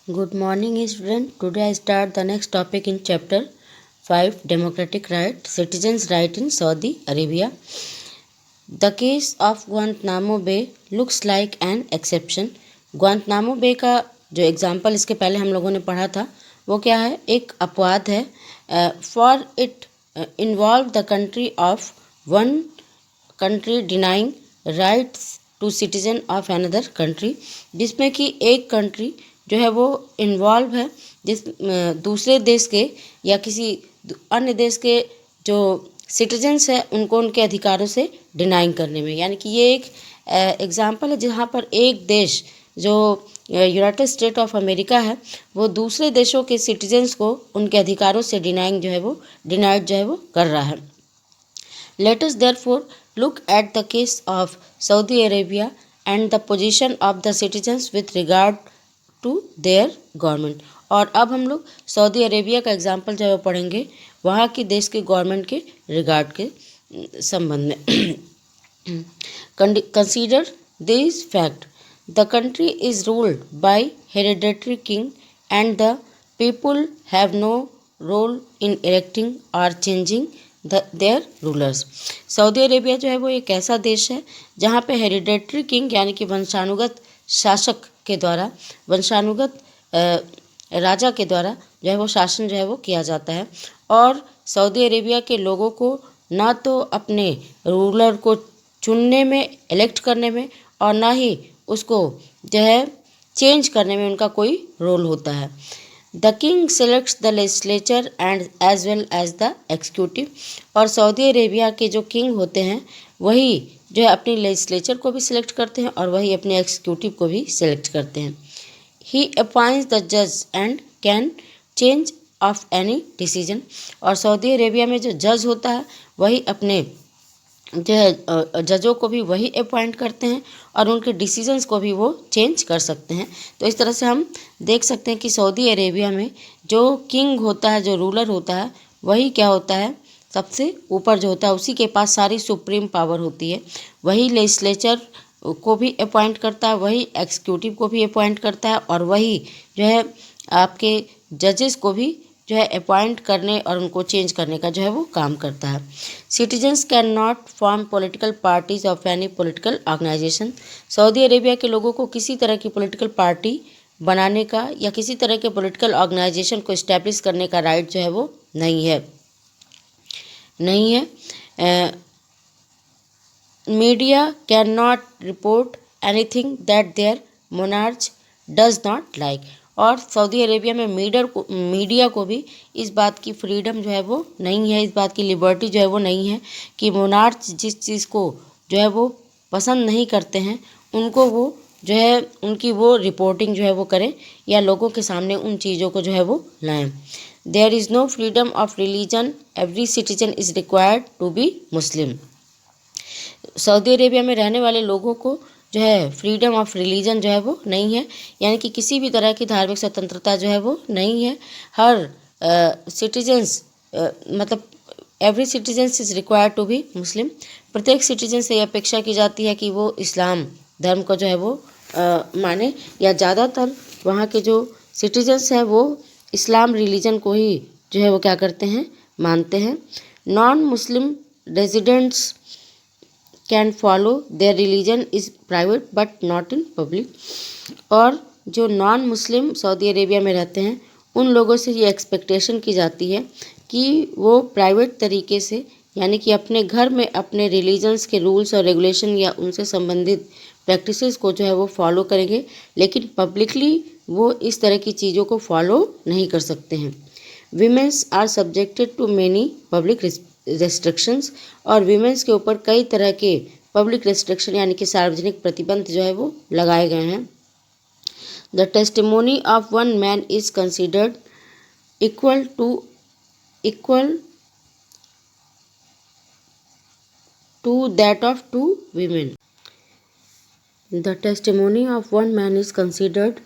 Good morning, student. Today I start the next topic in chapter 5, Democratic Right, Citizens' Right in Saudi Arabia. The case of Guantanamo Bay looks like an exception. Guantanamo Bay का जो example इसके पहले हम लोगों ने पढ़ा था वो क्या है, एक अपवाद है. For it involve the country of one country denying rights to citizen of another country, जिसमें कि एक कंट्री जो है वो इन्वॉल्व है जिस दूसरे देश के या किसी अन्य देश के जो सिटीजन्स है उनको उनके अधिकारों से डिनाइंग करने में. यानी कि ये एक एग्जाम्पल है जहाँ पर एक देश जो यूनाइटेड स्टेट ऑफ अमेरिका है वो दूसरे देशों के सिटीजन्स को उनके अधिकारों से डिनाइंग जो है वो डिनाइड जो है वो कर रहा है. Let us therefore look at the case of Saudi Arabia and the position of the citizens with regard to their government. और अब हम लोग सऊदी अरेबिया का एग्जाम्पल जो है पढ़ेंगे वहाँ की देश के गवर्नमेंट के रिगार्ड के संबंध में. Consider this fact, the country is ruled by hereditary king and the people have no role in electing और changing their rulers. Saudi Arabia जो है वो एक ऐसा देश है जहाँ पे हेरिडेटरी किंग यानी कि वंशानुगत शासक के द्वारा, वंशानुगत राजा के द्वारा जो है वो शासन जो है वो किया जाता है. और सऊदी अरेबिया के लोगों को ना तो अपने रूलर को चुनने में, इलेक्ट करने में, और ना ही उसको जो है चेंज करने में उनका कोई रोल होता है. The king selects the legislature and as well as the executive. और सऊदी अरेबिया के जो किंग होते हैं वही जो है अपनी लेजिस्लेचर को भी सिलेक्ट करते हैं और वही अपने एग्जीक्यूटिव को भी सिलेक्ट करते हैं. ही अपॉइंट्स द जज and can change of any decision. और सऊदी अरेबिया में जो जज होता है वही अपने जो है जजों को भी वही अपॉइंट करते हैं और उनके डिसीजंस को भी वो चेंज कर सकते हैं. तो इस तरह से हम देख सकते हैं कि सऊदी अरेबिया में जो किंग होता है, जो रूलर होता है, वही क्या होता है, सबसे ऊपर जो होता है उसी के पास सारी सुप्रीम पावर होती है. वही लेजिस्लेचर को भी अपॉइंट करता है, वही एग्जीक्यूटिव को भी अपॉइंट करता है और वही जो है आपके जजेस को भी जो है अपॉइंट करने और उनको चेंज करने का जो है वो काम करता है. Citizens can not form political parties of any political organization. Saudi Arabia के लोगों को किसी तरह की पॉलिटिकल पार्टी बनाने का या किसी तरह के पॉलिटिकल ऑर्गेनाइजेशन को इस्टेब्लिश करने का राइट जो है वो नहीं है. Media can not report anything that their monarch does not like. और सऊदी अरेबिया में मीडिया को भी इस बात की फ्रीडम जो है वो नहीं है, इस बात की लिबर्टी जो है वो नहीं है कि मोनार्च जिस चीज़ को जो है वो पसंद नहीं करते हैं उनको वो जो है उनकी वो रिपोर्टिंग जो है वो करें या लोगों के सामने उन चीज़ों को जो है वो लाएं. There is no freedom of religion, every citizen is required to be Muslim. Saudi Arabia में रहने वाले लोगों को जो है फ्रीडम ऑफ रिलीजन जो है वो नहीं है, यानी कि किसी भी तरह की धार्मिक स्वतंत्रता जो है वो नहीं है. हर सिटीजन्स मतलब every citizens is required to be Muslim. प्रत्येक सिटीजन से अपेक्षा की जाती है कि वो इस्लाम धर्म को जो है वो माने, या ज़्यादातर वहाँ के जो सिटीजन्स हैं वो इस्लाम रिलीजन को ही जो है वो क्या करते हैं, मानते हैं. Non Muslim residents can follow their religion is private but not in public. और जो नॉन मुस्लिम सऊदी अरेबिया में रहते हैं उन लोगों से ये एक्सपेक्टेशन की जाती है कि वो प्राइवेट तरीके से, यानी कि अपने घर में अपने रिलीजन्स के रूल्स और रेगुलेशन या उनसे संबंधित प्रैक्टिसेस को जो है वो फॉलो करेंगे, लेकिन पब्लिकली वो इस तरह की चीज़ों को फॉलो नहीं कर सकते हैं. Womens are subjected to many public restrictions. और वीमेंस के ऊपर कई तरह के पब्लिक रेस्ट्रिक्शन यानी कि सार्वजनिक प्रतिबंध जो है वो लगाए गए हैं. The testimony of one man is considered equal to that of two women. The testimony of one man is considered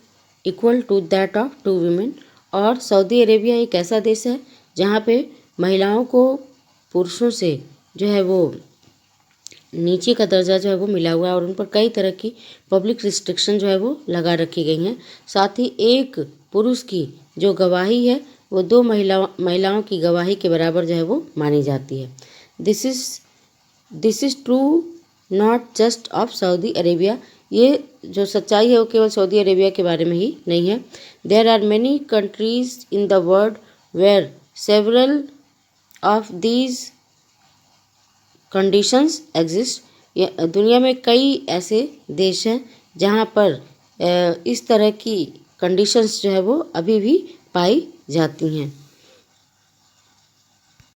equal to that of two women. और सऊदी अरेबिया एक ऐसा देश है जहाँ पे महिलाओं को पुरुषों से जो है वो नीचे का दर्जा जो है वो मिला हुआ है और उन पर कई तरह की पब्लिक रिस्ट्रिक्शन जो है वो लगा रखी गई हैं। साथ ही एक पुरुष की जो गवाही है वो 2 महिलाओं की गवाही के बराबर जो है वो मानी जाती है। This is true not just of Saudi Arabia. ये जो सच्चाई है वो केवल सऊदी अरेबिया के बारे में ही नहीं है। There are many countries in the world where several of these conditions exist. दुनिया में कई ऐसे देश हैं जहाँ पर इस तरह की कंडीशंस जो है वो अभी भी पाई जाती हैं।